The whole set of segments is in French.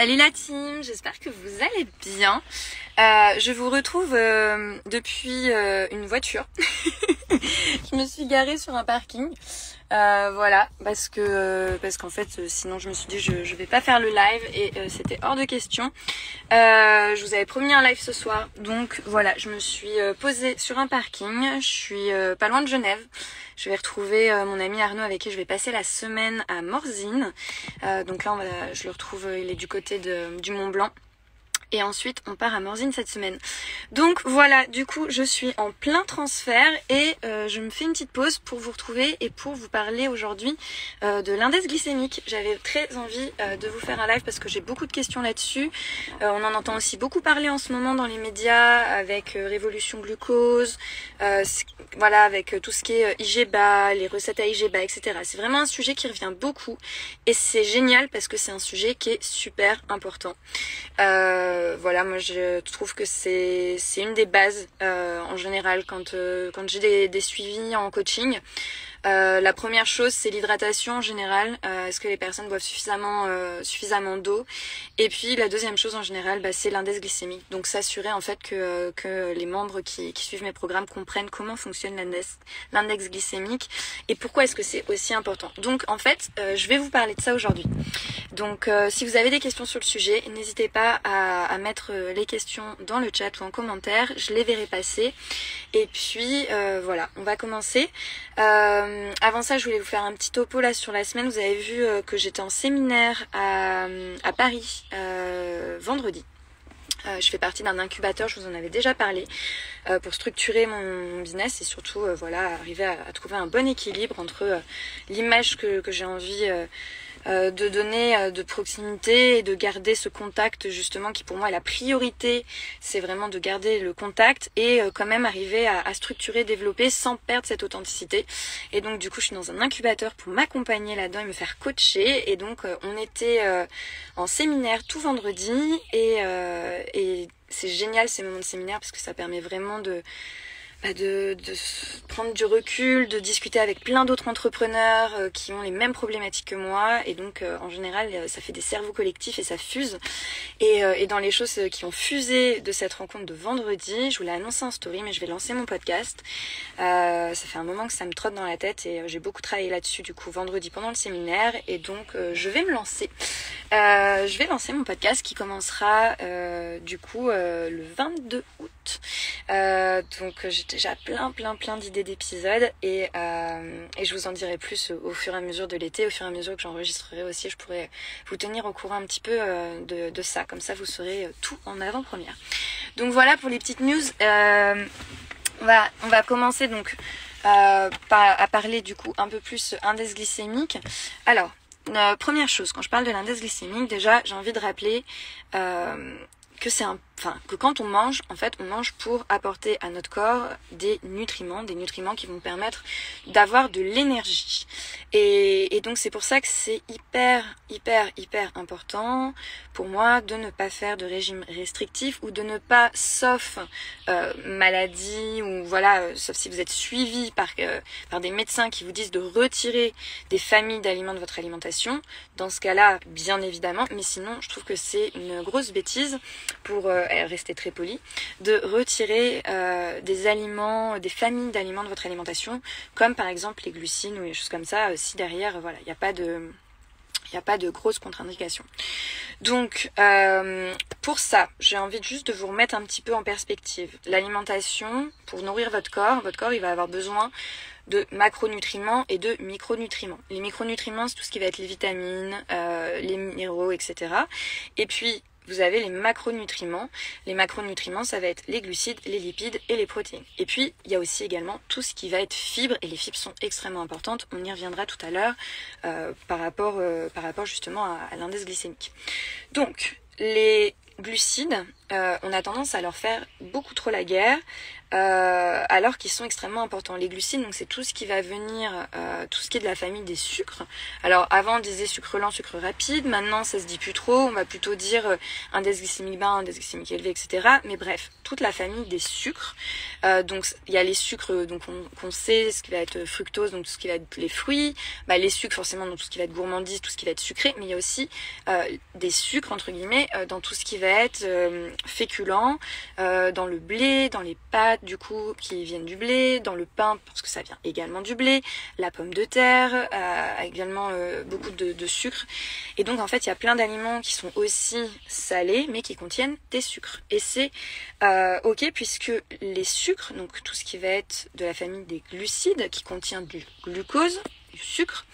Salut la team, j'espère que vous allez bien. Je vous retrouve depuis une voiture. Je me suis garée sur un parking. Voilà, parce qu'en fait, sinon je me suis dit je vais pas faire le live et c'était hors de question. Je vous avais promis un live ce soir, donc voilà, je me suis posée sur un parking. Je suis pas loin de Genève. Je vais retrouver mon ami Arnaud avec qui je vais passer la semaine à Morzine. Donc là, je le retrouve, il est du côté du Mont Blanc. Et ensuite, on part à Morzine cette semaine. Donc voilà, du coup, je suis en plein transfert et je me fais une petite pause pour vous retrouver et pour vous parler aujourd'hui de l'index glycémique. J'avais très envie de vous faire un live parce que j'ai beaucoup de questions là-dessus. On en entend aussi beaucoup parler en ce moment dans les médias avec Révolution Glucose, voilà, avec tout ce qui est IGBA, les recettes à IGBA, etc. C'est vraiment un sujet qui revient beaucoup et c'est génial parce que c'est un sujet qui est super important. Voilà, moi je trouve que c'est une des bases en général quand j'ai des suivis en coaching. La première chose, c'est l'hydratation en général. Est-ce que les personnes boivent suffisamment d'eau? Et puis la deuxième chose en général, c'est l'index glycémique. Donc s'assurer en fait que les membres qui suivent mes programmes comprennent comment fonctionne l'index glycémique et pourquoi est-ce que c'est aussi important. Donc en fait, je vais vous parler de ça aujourd'hui. Donc si vous avez des questions sur le sujet, n'hésitez pas à mettre les questions dans le chat ou en commentaire, je les verrai passer. Et puis voilà, on va commencer. Avant ça, je voulais vous faire un petit topo là sur la semaine. Vous avez vu que j'étais en séminaire à Paris vendredi. Je fais partie d'un incubateur, je vous en avais déjà parlé, pour structurer mon business et surtout voilà, arriver à trouver un bon équilibre entre l'image que j'ai envie de donner de proximité et de garder ce contact justement qui pour moi est la priorité. C'est vraiment de garder le contact et quand même arriver à structurer, développer sans perdre cette authenticité. Et donc du coup je suis dans un incubateur pour m'accompagner là-dedans et me faire coacher. Et donc on était en séminaire tout vendredi et c'est génial ces moments de séminaire parce que ça permet vraiment de prendre du recul, de discuter avec plein d'autres entrepreneurs qui ont les mêmes problématiques que moi et donc en général ça fait des cerveaux collectifs et ça fuse et dans les choses qui ont fusé de cette rencontre de vendredi, je vous l'ai annoncé en story mais je vais lancer mon podcast. Ça fait un moment que ça me trotte dans la tête et j'ai beaucoup travaillé là-dessus du coup vendredi pendant le séminaire et donc je vais me lancer. Je vais lancer mon podcast qui commencera du coup le 22 août. Donc j'ai déjà plein d'idées d'épisodes et je vous en dirai plus au fur et à mesure de l'été, au fur et à mesure que j'enregistrerai aussi, je pourrai vous tenir au courant un petit peu de ça, comme ça vous saurez tout en avant-première. Donc voilà pour les petites news. On va commencer donc à parler du coup un peu plus index glycémique. Alors, première chose, quand je parle de l'index glycémique, déjà j'ai envie de rappeler que quand on mange, en fait, on mange pour apporter à notre corps des nutriments qui vont permettre d'avoir de l'énergie. Et donc c'est pour ça que c'est hyper important pour moi de ne pas faire de régime restrictif ou de ne pas, sauf maladie ou voilà, sauf si vous êtes suivi par des médecins qui vous disent de retirer des familles d'aliments de votre alimentation. Dans ce cas-là, bien évidemment, mais sinon, je trouve que c'est une grosse bêtise pour rester très poli, de retirer des aliments, des familles d'aliments de votre alimentation, comme par exemple les glucides ou les choses comme ça, si derrière, voilà, il n'y a pas de grosses contre-indications. Donc, pour ça, j'ai envie juste de vous remettre un petit peu en perspective. L'alimentation, pour nourrir votre corps, il va avoir besoin de macronutriments et de micronutriments. Les micronutriments, c'est tout ce qui va être les vitamines, les minéraux, etc. Et puis, vous avez les macronutriments. Les macronutriments, ça va être les glucides, les lipides et les protéines. Et puis, il y a aussi également tout ce qui va être fibres. Et les fibres sont extrêmement importantes. On y reviendra tout à l'heure par rapport justement à l'index glycémique. Donc, les glucides, on a tendance à leur faire beaucoup trop la guerre. alors qu'ils sont extrêmement importants. Les glucides, donc c'est tout ce qui va venir, tout ce qui est de la famille des sucres. Alors avant on disait sucre lent, sucre rapide, maintenant ça se dit plus trop, on va plutôt dire index glycémique bas, index glycémique élevé, etc. Mais bref, toute la famille des sucres. Donc il y a les sucres donc qu'on sait, ce qui va être fructose, donc tout ce qui va être les fruits, les sucres forcément, donc tout ce qui va être gourmandise, tout ce qui va être sucré, mais il y a aussi des sucres entre guillemets dans tout ce qui va être féculent, dans le blé, dans les pâtes du coup qui viennent du blé, dans le pain parce que ça vient également du blé, la pomme de terre, également beaucoup de sucre. Et donc en fait il y a plein d'aliments qui sont aussi salés mais qui contiennent des sucres. Et c'est ok puisque les sucres, donc tout ce qui va être de la famille des glucides qui contient du glucose, du sucre,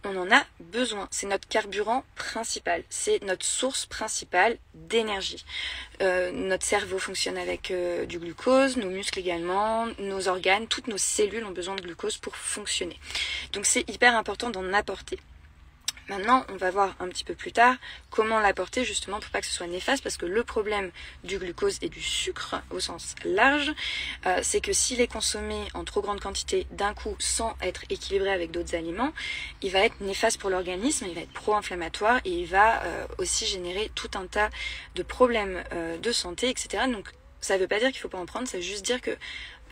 on en a besoin. C'est notre carburant principal, c'est notre source principale d'énergie. Notre cerveau fonctionne avec du glucose, nos muscles également, nos organes, toutes nos cellules ont besoin de glucose pour fonctionner. Donc c'est hyper important d'en apporter. Maintenant, on va voir un petit peu plus tard comment l'apporter justement pour pas que ce soit néfaste, parce que le problème du glucose et du sucre au sens large, c'est que s'il est consommé en trop grande quantité d'un coup sans être équilibré avec d'autres aliments, il va être néfaste pour l'organisme, il va être pro-inflammatoire et il va aussi générer tout un tas de problèmes de santé, etc. Donc ça veut pas dire qu'il faut pas en prendre, ça veut juste dire que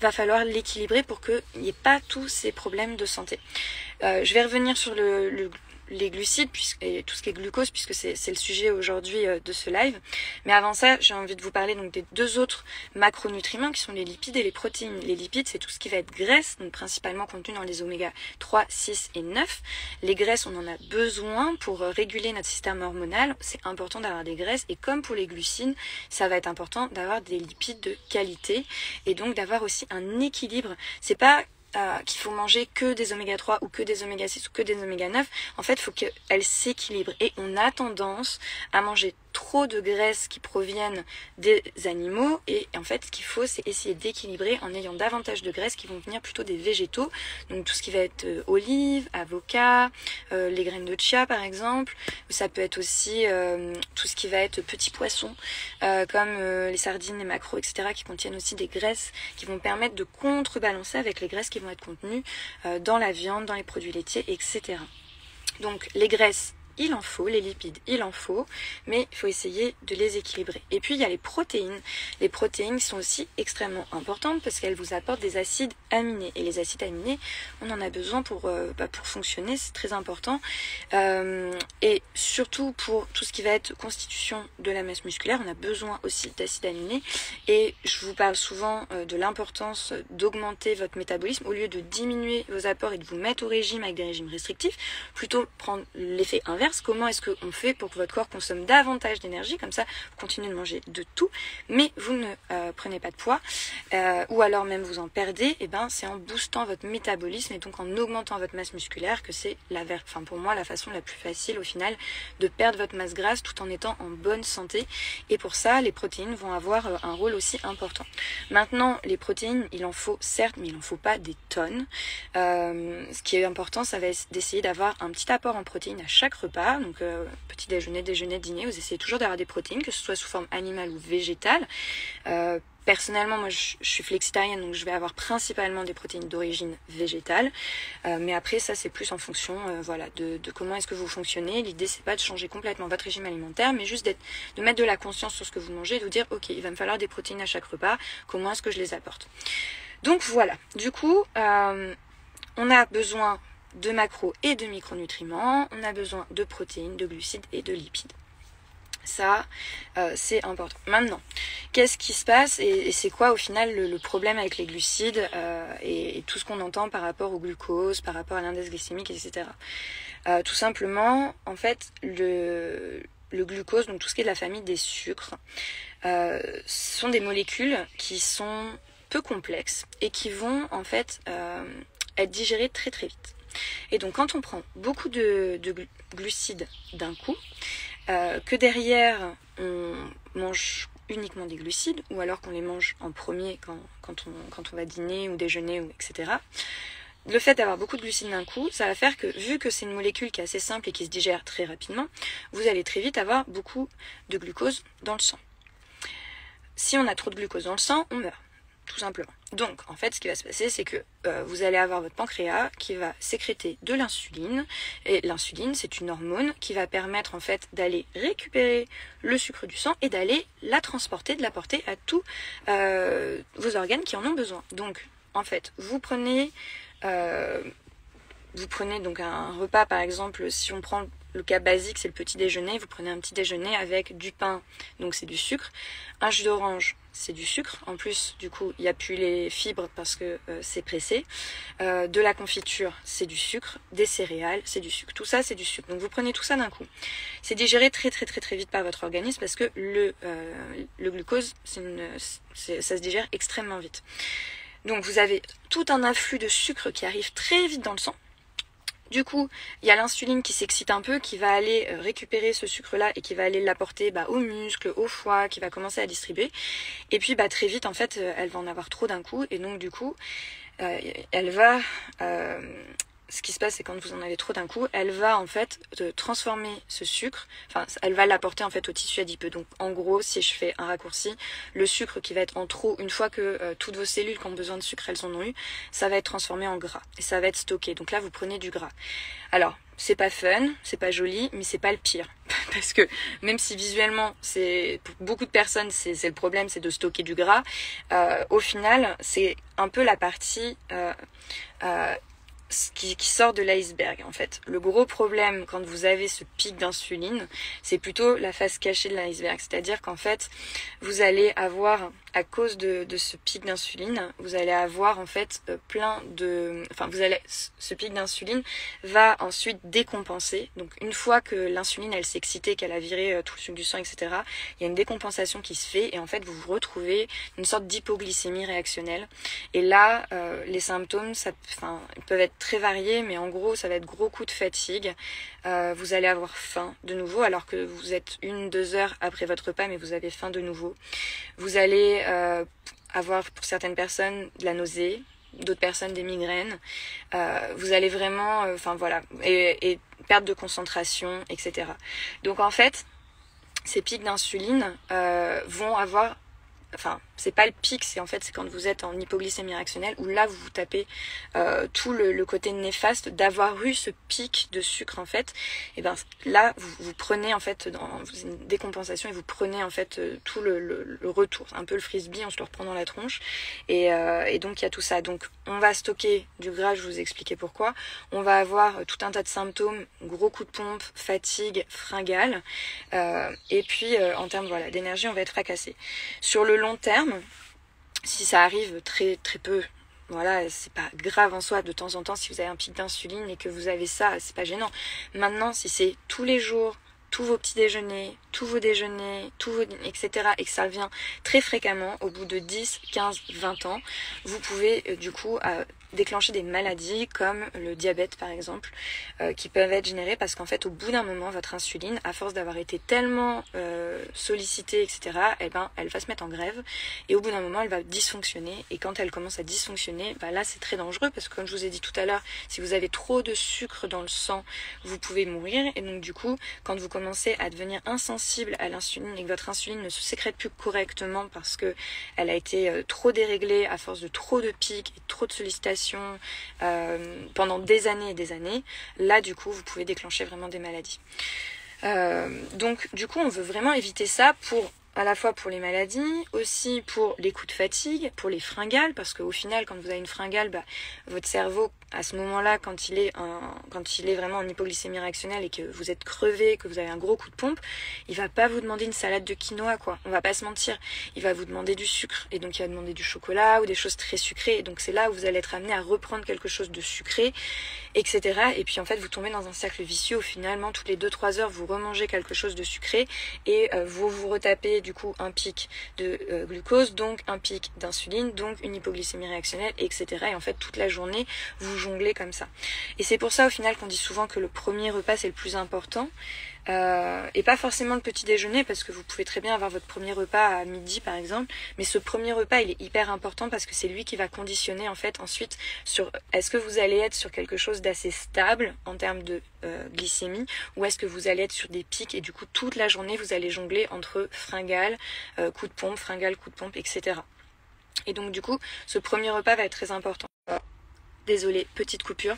va falloir l'équilibrer pour qu'il n'y ait pas tous ces problèmes de santé. Je vais revenir sur les glucides et tout ce qui est glucose puisque c'est le sujet aujourd'hui de ce live. Mais avant ça, j'ai envie de vous parler donc des deux autres macronutriments qui sont les lipides et les protéines. Les lipides, c'est tout ce qui va être graisse, donc principalement contenu dans les oméga 3, 6 et 9. Les graisses, on en a besoin pour réguler notre système hormonal. C'est important d'avoir des graisses et comme pour les glucides, ça va être important d'avoir des lipides de qualité et donc d'avoir aussi un équilibre. C'est pas qu'il faut manger que des oméga 3 ou que des oméga 6 ou que des oméga 9. En fait, il faut qu'elles s'équilibrent. Et on a tendance à manger trop de graisses qui proviennent des animaux. Et en fait, ce qu'il faut, c'est essayer d'équilibrer en ayant davantage de graisses qui vont venir plutôt des végétaux. Donc tout ce qui va être olives, avocats, les graines de chia par exemple. Ça peut être aussi tout ce qui va être petits poissons, comme les sardines, les maquereaux, etc. qui contiennent aussi des graisses qui vont permettre de contrebalancer avec les graisses qui vont être contenues dans la viande, dans les produits laitiers, etc. Donc les graisses, il en faut, les lipides, il en faut, mais il faut essayer de les équilibrer. Et puis il y a les protéines. Les protéines sont aussi extrêmement importantes parce qu'elles vous apportent des acides aminés. Et les acides aminés, on en a besoin pour fonctionner, c'est très important. Et surtout pour tout ce qui va être constitution de la masse musculaire, on a besoin aussi d'acides aminés. Et je vous parle souvent de l'importance d'augmenter votre métabolisme au lieu de diminuer vos apports et de vous mettre au régime avec des régimes restrictifs, plutôt prendre l'effet inverse. Comment est-ce qu'on fait pour que votre corps consomme davantage d'énergie, comme ça vous continuez de manger de tout mais vous ne prenez pas de poids ou alors même vous en perdez, et c'est en boostant votre métabolisme et donc en augmentant votre masse musculaire que c'est pour moi la façon la plus facile au final de perdre votre masse grasse tout en étant en bonne santé. Et pour ça les protéines vont avoir un rôle aussi important. Maintenant les protéines il en faut certes, mais il n'en faut pas des tonnes. Ce qui est important, ça va être d'essayer d'avoir un petit apport en protéines à chaque repas. Donc petit déjeuner, dîner, vous essayez toujours d'avoir des protéines, que ce soit sous forme animale ou végétale. Personnellement, moi je suis flexitarienne, donc je vais avoir principalement des protéines d'origine végétale. Mais après ça c'est plus en fonction de comment est-ce que vous fonctionnez. L'idée c'est pas de changer complètement votre régime alimentaire, mais juste de mettre de la conscience sur ce que vous mangez et de vous dire ok, il va me falloir des protéines à chaque repas, comment est-ce que je les apporte. Donc voilà, du coup on a besoin de macros et de micronutriments, on a besoin de protéines, de glucides et de lipides. Ça, c'est important. Maintenant, qu'est-ce qui se passe et c'est quoi au final le problème avec les glucides et tout ce qu'on entend par rapport au glucose, par rapport à l'index glycémique, etc. Tout simplement, en fait, le glucose, donc tout ce qui est de la famille des sucres, sont des molécules qui sont peu complexes et qui vont en fait être digérées très très vite. Et donc quand on prend beaucoup de glucides d'un coup, que derrière on mange uniquement des glucides, ou alors qu'on les mange en premier quand on va dîner ou déjeuner, etc. Le fait d'avoir beaucoup de glucides d'un coup, ça va faire que, vu que c'est une molécule qui est assez simple et qui se digère très rapidement, vous allez très vite avoir beaucoup de glucose dans le sang. Si on a trop de glucose dans le sang, on meurt. tout simplement. Donc en fait ce qui va se passer c'est que vous allez avoir votre pancréas qui va sécréter de l'insuline, et l'insuline c'est une hormone qui va permettre en fait d'aller récupérer le sucre du sang et d'aller la transporter, de l'apporter à tous vos organes qui en ont besoin. Donc en fait vous prenez donc un repas, par exemple, si on prend le cas basique, c'est le petit déjeuner, vous prenez un petit déjeuner avec du pain, donc c'est du sucre, un jus d'orange, c'est du sucre, en plus, du coup, il n'y a plus les fibres parce que c'est pressé, de la confiture, c'est du sucre, des céréales, c'est du sucre, tout ça, c'est du sucre. Donc vous prenez tout ça d'un coup. C'est digéré très vite par votre organisme parce que le glucose, ça se digère extrêmement vite. Donc vous avez tout un afflux de sucre qui arrive très vite dans le sang. Du coup, il y a l'insuline qui s'excite un peu, qui va aller récupérer ce sucre-là et qui va aller l'apporter aux muscles, au foie, qui va commencer à distribuer. Et puis très vite, en fait, elle va en avoir trop d'un coup. Et donc du coup, elle va... ce qui se passe, c'est quand vous en avez trop d'un coup, elle va en fait transformer ce sucre, enfin elle va l'apporter en fait au tissu adipeux. Donc en gros, si je fais un raccourci, le sucre qui va être en trop, une fois que toutes vos cellules qui ont besoin de sucre, elles en ont eu, ça va être transformé en gras et ça va être stocké. Donc là, vous prenez du gras. Alors, c'est pas fun, c'est pas joli, mais c'est pas le pire. Parce que même si visuellement, pour beaucoup de personnes, c'est le problème, c'est de stocker du gras, au final, c'est un peu la partie... qui sort de l'iceberg en fait. Le gros problème quand vous avez ce pic d'insuline, c'est plutôt la face cachée de l'iceberg. C'est-à-dire qu'en fait, vous allez avoir, à cause de ce pic d'insuline, vous allez avoir en fait ce pic d'insuline va ensuite décompenser. Donc une fois que l'insuline elle s'est excitée, qu'elle a viré tout le sucre du sang, etc., il y a une décompensation qui se fait et en fait vous vous retrouvez une sorte d'hypoglycémie réactionnelle. Et là, les symptômes, ils peuvent être très variés, mais en gros, ça va être gros coup de fatigue. Vous allez avoir faim de nouveau, alors que vous êtes 1-2 heures après votre repas, mais vous avez faim de nouveau. Vous allez avoir, pour certaines personnes, de la nausée, d'autres personnes des migraines. Vous allez vraiment, et perte de concentration, etc. Donc en fait, ces pics d'insuline vont avoir... c'est pas le pic, c'est quand vous êtes en hypoglycémie réactionnelle où là vous vous tapez tout le côté néfaste d'avoir eu ce pic de sucre en fait. Et ben là vous prenez en fait une décompensation et vous prenez en fait tout le retour, un peu le frisbee, on se le reprend dans la tronche et donc il y a tout ça. Donc on va stocker du gras, je vous ai expliqué pourquoi. On va avoir tout un tas de symptômes, gros coup de pompe, fatigue, fringale et puis en termes d'énergie on va être fracassé. Sur le long terme, si ça arrive très peu, c'est pas grave en soi de temps en temps si vous avez un pic d'insuline et que vous avez ça, c'est pas gênant. Maintenant, si c'est tous les jours, tous vos petits déjeuners, tous vos déjeuners, etc., et que ça revient très fréquemment, au bout de 10, 15, 20 ans, vous pouvez du coup déclencher des maladies comme le diabète par exemple, qui peuvent être générées parce qu'en fait au bout d'un moment votre insuline, à force d'avoir été tellement sollicitée, etc., elle va se mettre en grève et au bout d'un moment elle va dysfonctionner et quand elle commence à dysfonctionner, là c'est très dangereux parce que comme je vous ai dit tout à l'heure, si vous avez trop de sucre dans le sang, vous pouvez mourir et donc du coup quand vous commencez à devenir insensible à l'insuline et que votre insuline ne se sécrète plus correctement parce que elle a été trop déréglée à force de trop de pics et trop de sollicitations pendant des années et des années, là du coup vous pouvez déclencher vraiment des maladies. Donc du coup on veut vraiment éviter ça à la fois pour les maladies, aussi pour les coups de fatigue, pour les fringales, parce qu'au final, quand vous avez une fringale, votre cerveau, à ce moment-là, quand il est vraiment en hypoglycémie réactionnelle et que vous êtes crevé, que vous avez un gros coup de pompe, il va pas vous demander une salade de quinoa, quoi. On va pas se mentir. Il va vous demander du sucre. Et donc, il va demander du chocolat ou des choses très sucrées. Et donc, c'est là où vous allez être amené à reprendre quelque chose de sucré, etc. Et puis, en fait, vous tombez dans un cercle vicieux où finalement, toutes les 2-3 heures, vous remangez quelque chose de sucré et vous vous retapez du coup un pic de glucose, donc un pic d'insuline, donc une hypoglycémie réactionnelle, etc. Et en fait toute la journée vous jonglez comme ça. Et c'est pour ça au final qu'on dit souvent que le premier repas c'est le plus important et pas forcément le petit déjeuner parce que vous pouvez très bien avoir votre premier repas à midi par exemple, mais ce premier repas il est hyper important parce que c'est lui qui va conditionner en fait ensuite sur est-ce que vous allez être sur quelque chose d'assez stable en termes de glycémie ou est-ce que vous allez être sur des pics et du coup toute la journée vous allez jongler entre fringales, coup de pompe, fringales, coup de pompe, etc. Et donc du coup, ce premier repas va être très important. Désolée, petite coupure.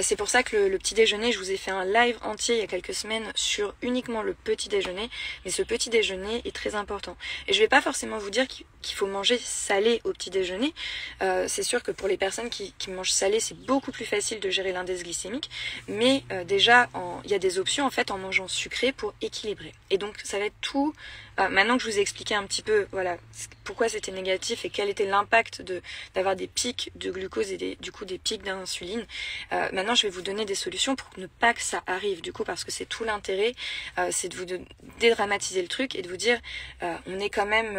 C'est pour ça que le petit déjeuner, je vous ai fait un live entier il y a quelques semaines sur uniquement le petit déjeuner. Mais ce petit déjeuner est très important. Et je vais pas forcément vous dire qu'il faut manger salé au petit déjeuner. C'est sûr que pour les personnes qui mangent salé, c'est beaucoup plus facile de gérer l'index glycémique. Mais déjà, il y a des options en fait en mangeant sucré pour équilibrer. Et donc ça va être tout. Maintenant que je vous ai expliqué un petit peu, voilà, pourquoi c'était négatif et quel était l'impact d'avoir des pics de glucose et du coup des pics d'insuline. Maintenant, je vais vous donner des solutions pour ne pas que ça arrive, du coup, parce que c'est tout l'intérêt, c'est de dédramatiser le truc et de vous dire, on est quand même.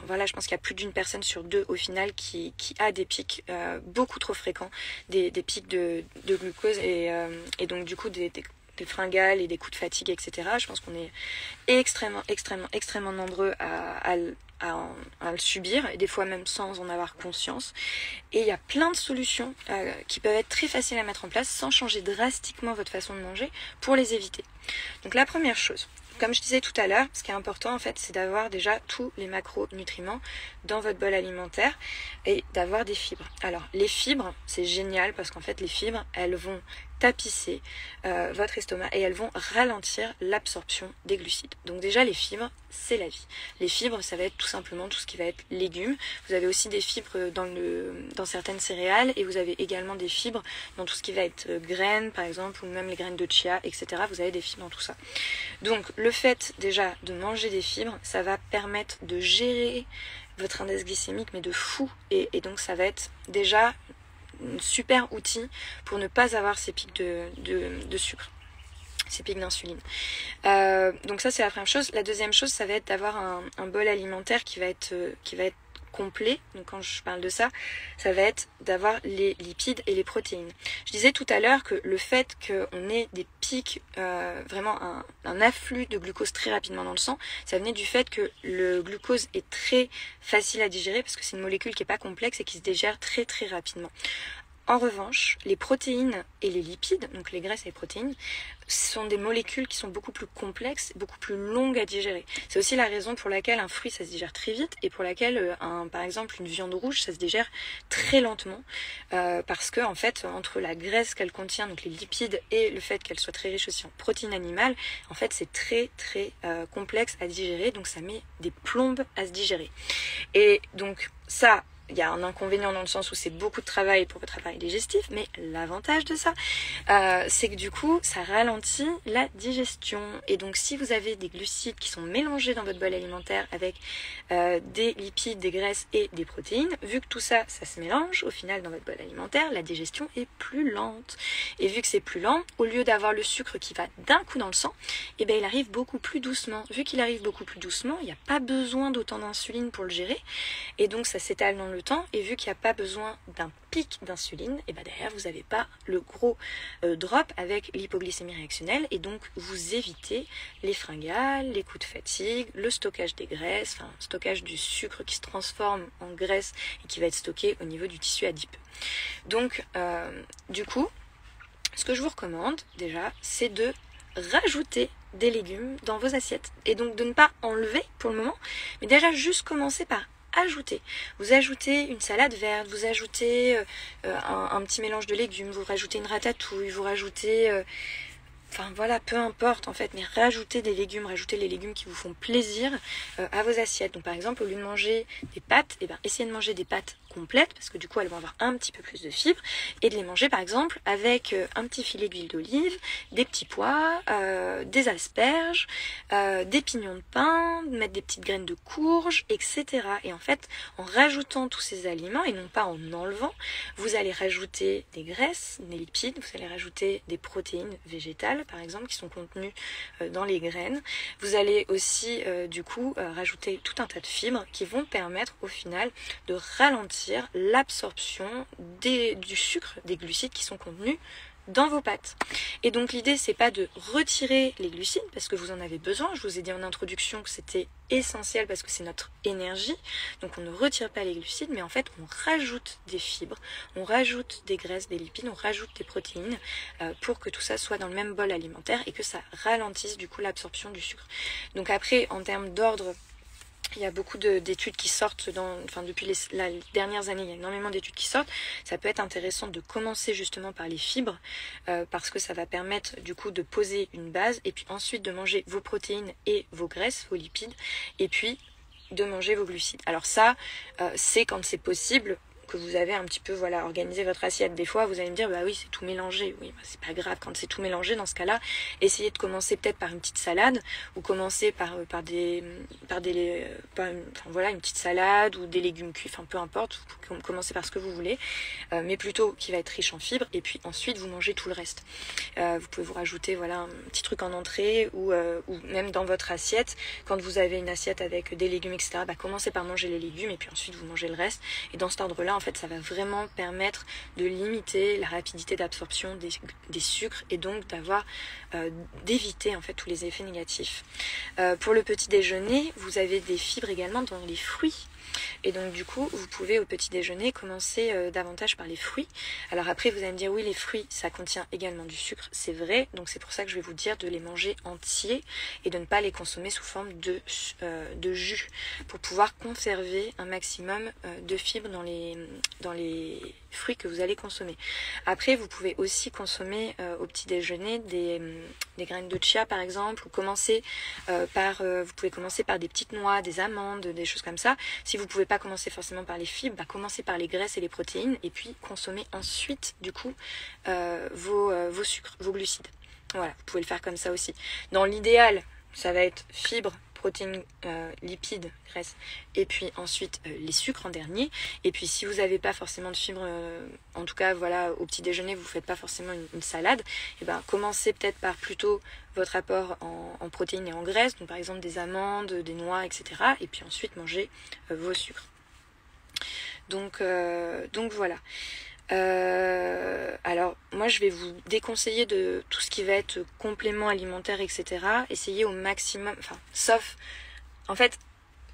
Voilà, je pense qu'il y a plus d'une personne sur deux au final qui a des pics beaucoup trop fréquents, des pics de glucose et donc du coup des fringales et des coups de fatigue, etc. Je pense qu'on est extrêmement nombreux à le subir, et des fois même sans en avoir conscience. Et il y a plein de solutions qui peuvent être très faciles à mettre en place sans changer drastiquement votre façon de manger pour les éviter. Donc la première chose, comme je disais tout à l'heure, ce qui est important en fait, c'est d'avoir déjà tous les macronutriments dans votre bol alimentaire et d'avoir des fibres. Alors les fibres, c'est génial parce qu'en fait les fibres, elles vont tapisser votre estomac et elles vont ralentir l'absorption des glucides. Donc déjà les fibres, c'est la vie. Les fibres, ça va être tout simplement tout ce qui va être légumes. Vous avez aussi des fibres dans certaines céréales et vous avez également des fibres dans tout ce qui va être graines par exemple, ou même les graines de chia, etc. Vous avez des fibres dans tout ça. Donc le fait déjà de manger des fibres, ça va permettre de gérer votre index glycémique mais de fou, et donc ça va être déjà un super outil pour ne pas avoir ces pics de sucre, ces pics d'insuline. Donc ça c'est la première chose. La deuxième chose, ça va être d'avoir un bol alimentaire qui va être complet. Donc quand je parle de ça, ça va être d'avoir les lipides et les protéines. Je disais tout à l'heure que le fait qu'on ait des pics, vraiment un afflux de glucose très rapidement dans le sang, ça venait du fait que le glucose est très facile à digérer parce que c'est une molécule qui n'est pas complexe et qui se digère très très rapidement. En revanche, les protéines et les lipides, donc les graisses et les protéines, sont des molécules qui sont beaucoup plus complexes, beaucoup plus longues à digérer. C'est aussi la raison pour laquelle un fruit, ça se digère très vite, et pour laquelle, par exemple, une viande rouge, ça se digère très lentement, parce que, en fait, entre la graisse qu'elle contient, donc les lipides, et le fait qu'elle soit très riche aussi en protéines animales, en fait, c'est très, très complexe à digérer, donc ça met des plombes à se digérer. Et donc, ça, il y a un inconvénient dans le sens où c'est beaucoup de travail pour votre appareil digestif, mais l'avantage de ça, c'est que du coup, ça ralentit la digestion. Et donc, si vous avez des glucides qui sont mélangés dans votre bol alimentaire avec des lipides, des graisses et des protéines, vu que tout ça, ça se mélange, au final, dans votre bol alimentaire, la digestion est plus lente. Et vu que c'est plus lent, au lieu d'avoir le sucre qui va d'un coup dans le sang, eh ben, il arrive beaucoup plus doucement. Vu qu'il arrive beaucoup plus doucement, il n'y a pas besoin d'autant d'insuline pour le gérer. Et donc, ça s'étale dans le temps, et vu qu'il n'y a pas besoin d'un pic d'insuline, et ben derrière vous n'avez pas le gros drop avec l'hypoglycémie réactionnelle, et donc vous évitez les fringales, les coups de fatigue, le stockage des graisses, enfin stockage du sucre qui se transforme en graisse et qui va être stocké au niveau du tissu adipeux. Donc du coup, ce que je vous recommande déjà, c'est de rajouter des légumes dans vos assiettes, et donc de ne pas enlever pour le moment, mais déjà juste commencer par ajouter. Vous ajoutez une salade verte, vous ajoutez un petit mélange de légumes, vous rajoutez une ratatouille, vous rajoutez enfin voilà, peu importe en fait, mais rajoutez des légumes, rajoutez les légumes qui vous font plaisir à vos assiettes. Donc par exemple, au lieu de manger des pâtes, eh ben, essayez de manger des pâtes complètes, parce que du coup elles vont avoir un petit peu plus de fibres, et de les manger par exemple avec un petit filet d'huile d'olive, des petits pois, des asperges, des pignons de pain, mettre des petites graines de courge, etc. Et en fait, en rajoutant tous ces aliments, et non pas en enlevant, vous allez rajouter des graisses, des lipides, vous allez rajouter des protéines végétales par exemple qui sont contenues dans les graines. Vous allez aussi du coup rajouter tout un tas de fibres qui vont permettre au final de ralentir l'absorption du sucre, des glucides qui sont contenus dans vos pâtes. Et donc l'idée c'est pas de retirer les glucides parce que vous en avez besoin. Je vous ai dit en introduction que c'était essentiel parce que c'est notre énergie. Donc on ne retire pas les glucides, mais en fait on rajoute des fibres, on rajoute des graisses, des lipides, on rajoute des protéines pour que tout ça soit dans le même bol alimentaire et que ça ralentisse du coup l'absorption du sucre. Donc après en termes d'ordre Il y a beaucoup d'études qui sortent, depuis les dernières années, il y a énormément d'études qui sortent. Ça peut être intéressant de commencer justement par les fibres, parce que ça va permettre du coup de poser une base, et puis ensuite de manger vos protéines et vos graisses, vos lipides, et puis de manger vos glucides. Alors ça, c'est quand c'est possible, que vous avez un petit peu organisé votre assiette. Des fois vous allez me dire bah oui c'est tout mélangé, oui c'est pas grave quand c'est tout mélangé. Dans ce cas là, essayez de commencer peut-être par une petite salade, ou commencer par une petite salade ou des légumes cuits, peu importe, vous commencez par ce que vous voulez, mais plutôt qui va être riche en fibres, et puis ensuite vous mangez tout le reste. Vous pouvez vous rajouter un petit truc en entrée, ou même dans votre assiette, quand vous avez une assiette avec des légumes etc, commencez par manger les légumes et puis ensuite vous mangez le reste. Et dans cet ordre là, en fait, ça va vraiment permettre de limiter la rapidité d'absorption des sucres, et donc d'éviter en fait tous les effets négatifs. Pour le petit déjeuner, vous avez des fibres également dans les fruits. Et donc du coup, vous pouvez au petit déjeuner commencer davantage par les fruits. Alors après, vous allez me dire oui, les fruits, ça contient également du sucre, c'est vrai. Donc c'est pour ça que je vais vous dire de les manger entiers et de ne pas les consommer sous forme de jus, pour pouvoir conserver un maximum de fibres dans les fruits que vous allez consommer. Après, vous pouvez aussi consommer au petit déjeuner des graines de chia par exemple, ou vous pouvez commencer par des petites noix, des amandes, des choses comme ça. Si vous pouvez pas commencer forcément par les fibres, commencez par les graisses et les protéines, et puis consommez ensuite du coup vos sucres, vos glucides. Voilà, vous pouvez le faire comme ça aussi. Dans l'idéal, ça va être fibres, protéines, lipides, graisses, et puis ensuite les sucres en dernier. Et puis si vous n'avez pas forcément de fibres, en tout cas au petit déjeuner vous faites pas forcément une salade, et commencez peut-être par plutôt votre apport en protéines et en graisses, donc par exemple des amandes, des noix, etc. Et puis ensuite mangez vos sucres. Donc voilà. Alors moi je vais vous déconseiller de tout ce qui va être complément alimentaire etc. Essayez au maximum, sauf en fait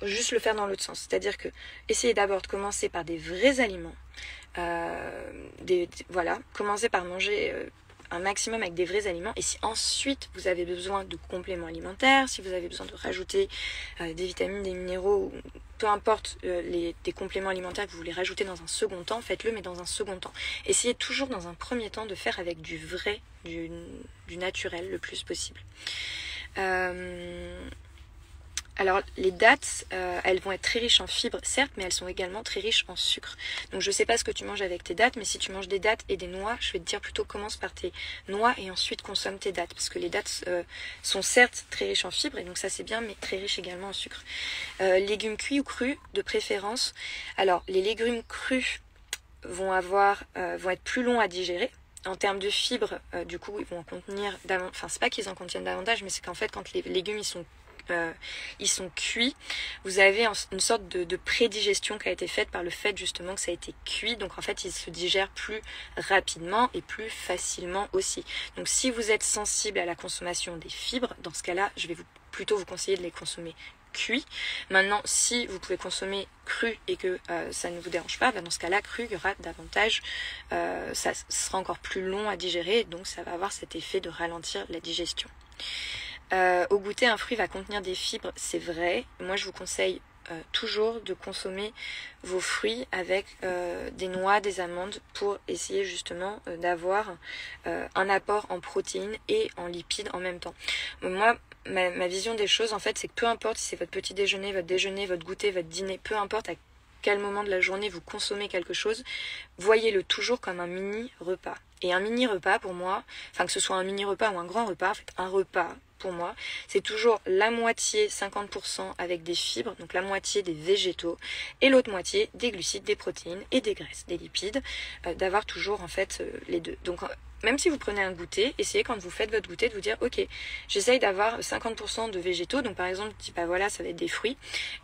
juste le faire dans l'autre sens, c'est à dire que essayez d'abord de commencer par des vrais aliments, commencez par manger un maximum avec des vrais aliments, et si ensuite vous avez besoin de compléments alimentaires, si vous avez besoin de rajouter des vitamines, des minéraux, peu importe des compléments alimentaires que vous voulez rajouter dans un second temps, faites-le, mais dans un second temps. Essayez toujours dans un premier temps de faire avec du vrai, du naturel le plus possible. Alors les dattes, elles vont être très riches en fibres, certes, mais elles sont également très riches en sucre. Donc je sais pas ce que tu manges avec tes dattes, mais si tu manges des dattes et des noix, je vais te dire plutôt commence par tes noix et ensuite consomme tes dattes. Parce que les dattes sont certes très riches en fibres, et donc ça c'est bien, mais très riches également en sucre. Légumes cuits ou crus de préférence. Alors les légumes crus vont être plus longs à digérer. En termes de fibres, du coup, ils vont en contenir davantage. Enfin, c'est pas qu'ils en contiennent davantage, mais c'est qu'en fait, quand les légumes ils sont cuits, vous avez une sorte de prédigestion qui a été faite par le fait justement que ça a été cuit, donc en fait ils se digèrent plus rapidement et plus facilement aussi. Donc si vous êtes sensible à la consommation des fibres, dans ce cas là je vais plutôt vous conseiller de les consommer cuits. Maintenant si vous pouvez consommer cru et que ça ne vous dérange pas, dans ce cas là cru il y aura davantage, ça sera encore plus long à digérer, donc ça va avoir cet effet de ralentir la digestion. Au goûter, un fruit va contenir des fibres, c'est vrai. Moi, je vous conseille toujours de consommer vos fruits avec des noix, des amandes, pour essayer justement d'avoir un apport en protéines et en lipides en même temps. Moi, ma vision des choses, en fait, c'est que peu importe si c'est votre petit déjeuner, votre goûter, votre dîner, peu importe à quel moment de la journée vous consommez quelque chose, voyez-le toujours comme un mini repas. Et un mini repas pour moi, que ce soit un mini repas ou un grand repas, en fait, un repas pour moi, c'est toujours la moitié, 50% avec des fibres, donc la moitié des végétaux, et l'autre moitié des glucides, des protéines et des graisses, des lipides, d'avoir toujours en fait les deux. Donc même si vous prenez un goûter, essayez quand vous faites votre goûter de vous dire ok, j'essaye d'avoir 50% de végétaux, donc par exemple ça va être des fruits,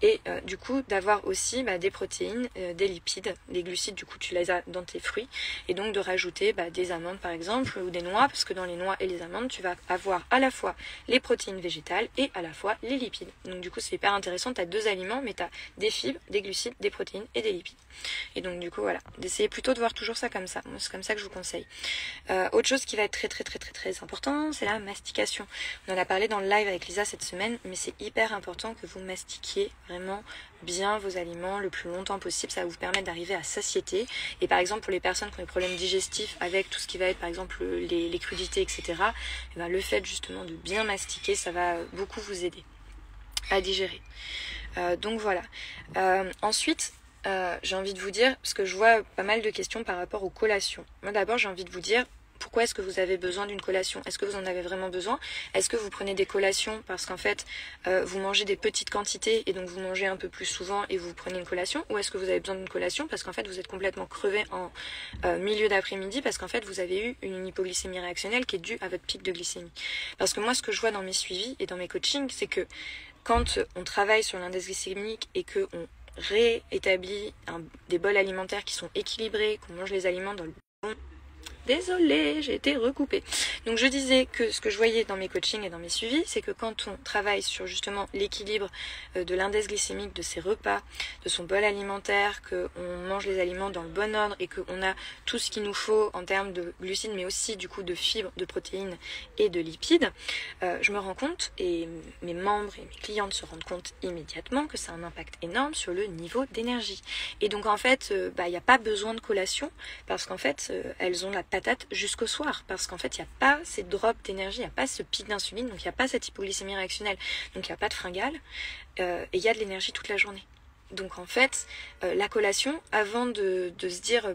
et du coup d'avoir aussi des protéines, des lipides, des glucides, du coup tu les as dans tes fruits, et donc de rajouter des amandes par exemple, ou des noix, parce que dans les noix et les amandes tu vas avoir à la fois les protéines végétales et à la fois les lipides. Donc du coup c'est hyper intéressant, tu as deux aliments mais tu as des fibres, des glucides, des protéines et des lipides. Et donc du coup voilà, d'essayer plutôt de voir toujours ça comme ça. Moi c'est comme ça que je vous conseille. Autre chose qui va être très important, c'est la mastication. On en a parlé dans le live avec Lisa cette semaine, mais c'est hyper important que vous mastiquiez vraiment bien vos aliments le plus longtemps possible. Ça va vous permettre d'arriver à satiété. Et par exemple, pour les personnes qui ont des problèmes digestifs avec tout ce qui va être par exemple les crudités, etc., et ben, le fait justement de bien mastiquer, ça va beaucoup vous aider à digérer. Donc voilà. Ensuite, j'ai envie de vous dire, parce que je vois pas mal de questions par rapport aux collations. Moi d'abord, j'ai envie de vous dire, pourquoi est-ce que vous avez besoin d'une collation? Est-ce que vous en avez vraiment besoin? Est-ce que vous prenez des collations parce qu'en fait, vous mangez des petites quantités et donc vous mangez un peu plus souvent et vous prenez une collation? Ou est-ce que vous avez besoin d'une collation parce qu'en fait, vous êtes complètement crevé en milieu d'après-midi parce qu'en fait, vous avez eu une hypoglycémie réactionnelle qui est due à votre pic de glycémie? Parce que moi, ce que je vois dans mes suivis et dans mes coachings, c'est que quand on travaille sur l'index glycémique et qu'on réétablit des bols alimentaires qui sont équilibrés, qu'on mange les aliments dans le bon... Désolée, j'ai été recoupée. Donc je disais que ce que je voyais dans mes coachings et dans mes suivis, c'est que quand on travaille sur justement l'équilibre de l'index glycémique de ses repas, de son bol alimentaire, qu'on mange les aliments dans le bon ordre et qu'on a tout ce qu'il nous faut en termes de glucides, mais aussi du coup de fibres, de protéines et de lipides, je me rends compte, et mes membres et mes clientes se rendent compte immédiatement que ça a un impact énorme sur le niveau d'énergie. Et donc en fait, il n'y a pas besoin de collation parce qu'en fait, elles ont la patate jusqu'au soir, parce qu'en fait il n'y a pas ces drops d'énergie, il n'y a pas ce pic d'insuline, donc il n'y a pas cette hypoglycémie réactionnelle, donc il n'y a pas de fringale, et il y a de l'énergie toute la journée. Donc en fait, la collation, avant de se dire,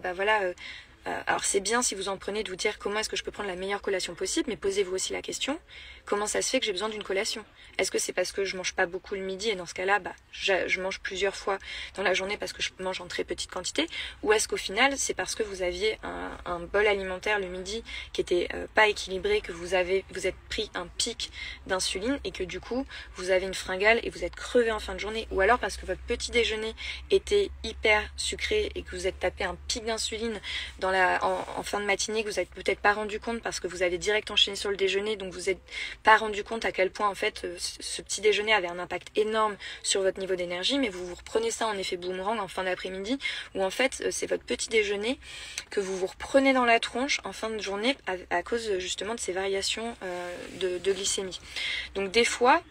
alors c'est bien si vous en prenez de vous dire comment est-ce que je peux prendre la meilleure collation possible, mais posez-vous aussi la question, comment ça se fait que j'ai besoin d'une collation? Est-ce que c'est parce que je mange pas beaucoup le midi et dans ce cas-là, je mange plusieurs fois dans la journée parce que je mange en très petite quantité? Ou est-ce qu'au final, c'est parce que vous aviez un bol alimentaire le midi qui était pas équilibré, que vous êtes pris un pic d'insuline et que du coup, vous avez une fringale et vous êtes crevé en fin de journée? Ou alors parce que votre petit déjeuner était hyper sucré et que vous êtes tapé un pic d'insuline en fin de matinée, que vous n'êtes peut-être pas rendu compte parce que vous avez direct enchaîné sur le déjeuner, donc vous n'êtes pas rendu compte à quel point en fait ce petit déjeuner avait un impact énorme sur votre niveau d'énergie, mais vous reprenez ça en effet boomerang en fin d'après-midi, où en fait c'est votre petit déjeuner que vous reprenez dans la tronche en fin de journée à cause justement de ces variations de glycémie. Donc des fois,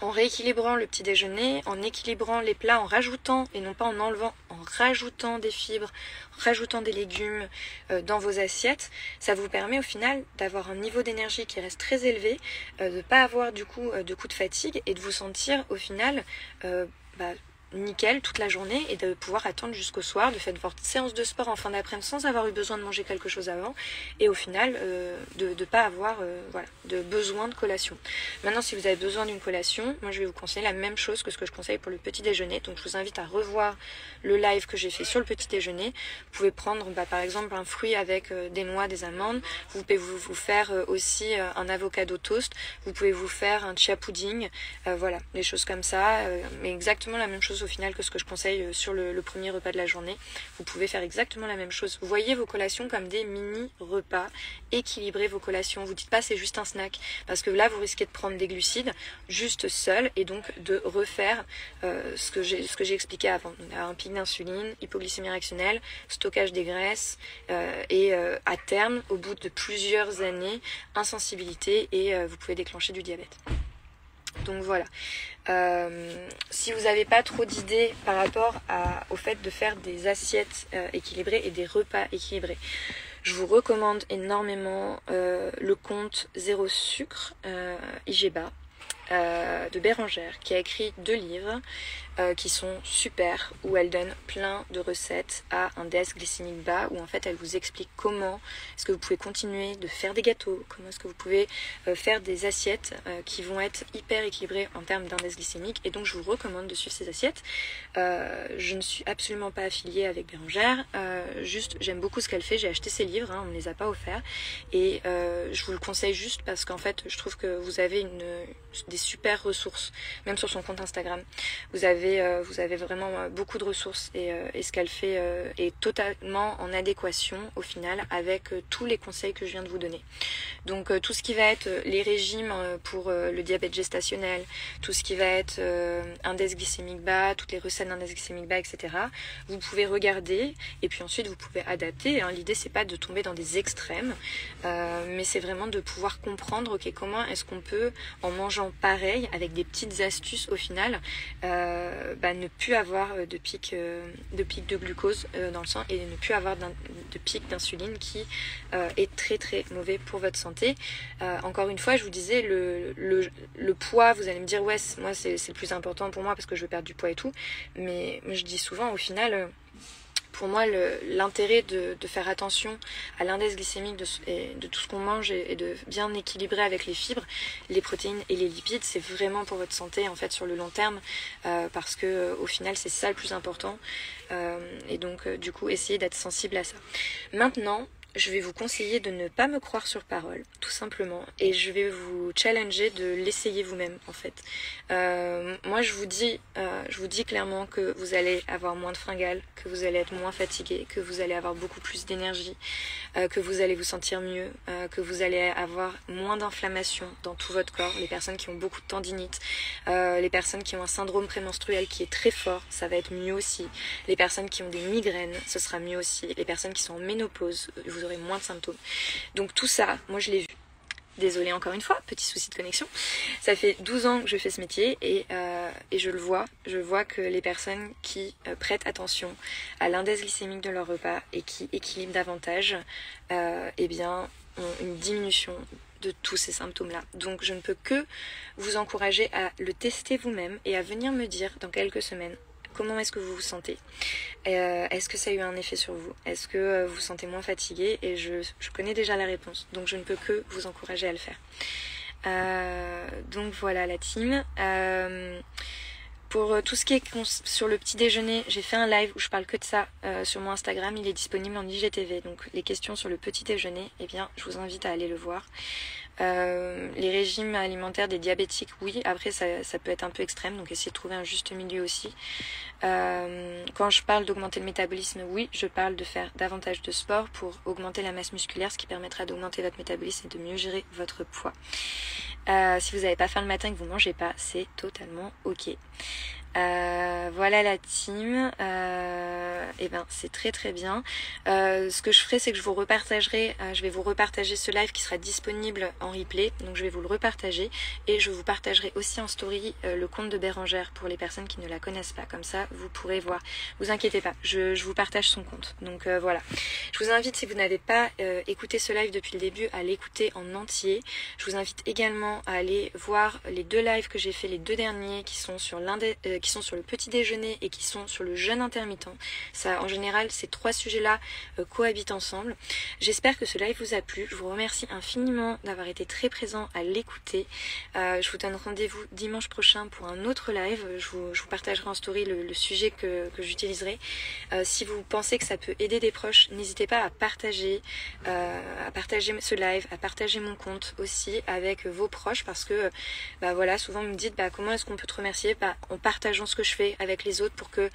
en rééquilibrant le petit déjeuner, en équilibrant les plats, en rajoutant, et non pas en enlevant, en rajoutant des fibres, en rajoutant des légumes dans vos assiettes, ça vous permet au final d'avoir un niveau d'énergie qui reste très élevé, de ne pas avoir du coup de coups de fatigue et de vous sentir au final nickel toute la journée et de pouvoir attendre jusqu'au soir, de faire votre séance de sport en fin d'après-midi sans avoir eu besoin de manger quelque chose avant et au final de ne pas avoir de besoin de collation. Maintenant, si vous avez besoin d'une collation, moi je vais vous conseiller la même chose que ce que je conseille pour le petit déjeuner. Donc je vous invite à revoir le live que j'ai fait sur le petit déjeuner. Vous pouvez prendre par exemple un fruit avec des noix, des amandes. Vous pouvez vous faire aussi un avocado toast. Vous pouvez vous faire un chia pudding. Voilà, des choses comme ça. Mais exactement la même chose au final que ce que je conseille sur le premier repas de la journée. Vous pouvez faire exactement la même chose. Vous voyez vos collations comme des mini-repas. Équilibrez vos collations. Vous dites pas c'est juste un snack. Parce que là, vous risquez de prendre des glucides juste seuls et donc de refaire ce que j'ai expliqué avant. Donc, un pic d'insuline, hypoglycémie réactionnelle, stockage des graisses et à terme, au bout de plusieurs années, insensibilité et vous pouvez déclencher du diabète. Donc voilà. Si vous n'avez pas trop d'idées par rapport au fait de faire des assiettes équilibrées et des repas équilibrés, je vous recommande énormément le compte Zéro Sucre IGBA de Bérangère, qui a écrit 2 livres qui sont super, où elle donne plein de recettes à un index glycémique bas, où en fait elle vous explique comment est-ce que vous pouvez continuer de faire des gâteaux, comment est-ce que vous pouvez faire des assiettes qui vont être hyper équilibrées en termes d'index glycémique, et donc je vous recommande de suivre ces assiettes. Je ne suis absolument pas affiliée avec Bérangère, juste j'aime beaucoup ce qu'elle fait, j'ai acheté ses livres, on ne me les a pas offerts, et je vous le conseille juste parce qu'en fait je trouve que vous avez des des super ressources, même sur son compte Instagram. Vous avez vraiment beaucoup de ressources et ce qu'elle fait est totalement en adéquation au final avec tous les conseils que je viens de vous donner. Donc tout ce qui va être les régimes pour le diabète gestationnel, tout ce qui va être index glycémique bas, toutes les recettes d'index glycémique bas, etc. Vous pouvez regarder et puis ensuite vous pouvez adapter. Hein. L'idée c'est pas de tomber dans des extrêmes, mais c'est vraiment de pouvoir comprendre comment est-ce qu'on peut, en mangeant pareil, avec des petites astuces au final, ne plus avoir de pic de glucose dans le sang et ne plus avoir de pic d'insuline qui est très très mauvais pour votre santé. Encore une fois, je vous disais, le poids, vous allez me dire ouais, moi c'est le plus important pour moi parce que je veux perdre du poids et tout, mais je dis souvent au final, pour moi l'intérêt de faire attention à l'index glycémique de tout ce qu'on mange et de bien équilibrer avec les fibres, les protéines et les lipides, c'est vraiment pour votre santé en fait sur le long terme, parce que au final c'est ça le plus important, et donc du coup essayez d'être sensible à ça. Maintenant, je vais vous conseiller de ne pas me croire sur parole, tout simplement, et je vais vous challenger de l'essayer vous-même, en fait. Moi, je vous dis clairement que vous allez avoir moins de fringales, que vous allez être moins fatigué, que vous allez avoir beaucoup plus d'énergie, que vous allez vous sentir mieux, que vous allez avoir moins d'inflammation dans tout votre corps. Les personnes qui ont beaucoup de tendinite, les personnes qui ont un syndrome prémenstruel qui est très fort, ça va être mieux aussi. Les personnes qui ont des migraines, ce sera mieux aussi. Les personnes qui sont en ménopause, vous aurez moins de symptômes. Donc tout ça, moi je l'ai vu. Désolée encore une fois, petit souci de connexion. Ça fait 12 ans que je fais ce métier et je le vois. Je vois que les personnes qui prêtent attention à l'index glycémique de leur repas et qui équilibrent davantage, ont une diminution de tous ces symptômes-là. Donc je ne peux que vous encourager à le tester vous-même et à venir me dire dans quelques semaines comment est-ce que vous vous sentez. Est-ce que ça a eu un effet sur vous? Est-ce que vous vous sentez moins fatigué? Et je connais déjà la réponse, donc je ne peux que vous encourager à le faire. Donc voilà la team. Pour tout ce qui est sur le petit déjeuner, j'ai fait un live où je parle que de ça sur mon Instagram. Il est disponible en IGTV. Donc les questions sur le petit déjeuner, je vous invite à aller le voir. Les régimes alimentaires des diabétiques, oui, après ça peut être un peu extrême, donc essayez de trouver un juste milieu aussi. Quand je parle d'augmenter le métabolisme, oui, je parle de faire davantage de sport pour augmenter la masse musculaire, ce qui permettra d'augmenter votre métabolisme et de mieux gérer votre poids. Si vous n'avez pas faim le matin et que vous mangez pas, c'est totalement ok. Voilà la team. C'est très très bien. Ce que je ferai, c'est que je vous repartagerai, je vais vous repartager ce live qui sera disponible en replay, donc je vais vous le repartager et je vous partagerai aussi en story le compte de Bérangère pour les personnes qui ne la connaissent pas, comme ça vous pourrez voir. Vous inquiétez pas, je vous partage son compte. Donc voilà. Je vous invite, si vous n'avez pas écouté ce live depuis le début, à l'écouter en entier. Je vous invite également à aller voir les deux lives que j'ai fait, les deux derniers qui sont sur qui sont sur le petit déjeuner et qui sont sur le jeûne intermittent. Ça, en général, ces trois sujets-là cohabitent ensemble. J'espère que ce live vous a plu. Je vous remercie infiniment d'avoir été très présent à l'écouter. Je vous donne rendez-vous dimanche prochain pour un autre live. Je vous partagerai en story le sujet que j'utiliserai. Si vous pensez que ça peut aider des proches, n'hésitez pas à partager ce live, à partager mon compte aussi avec vos proches, parce que souvent vous me dites comment est-ce qu'on peut te remercier, en partageant ce que je fais avec les autres, pour que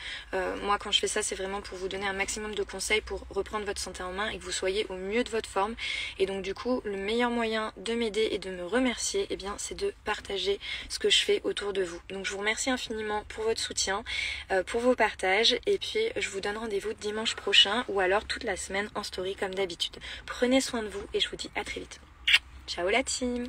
moi quand je fais ça, c'est vraiment pour vous donner un maximum de conseils pour reprendre votre santé en main et que vous soyez au mieux de votre forme. Et donc du coup, le meilleur moyen de m'aider et de me remercier, c'est de partager ce que je fais autour de vous. Donc je vous remercie infiniment pour votre soutien, pour vos partages, et puis je vous donne rendez-vous dimanche prochain ou alors toute la semaine en story comme d'habitude. Prenez soin de vous et je vous dis à très vite. Ciao la team!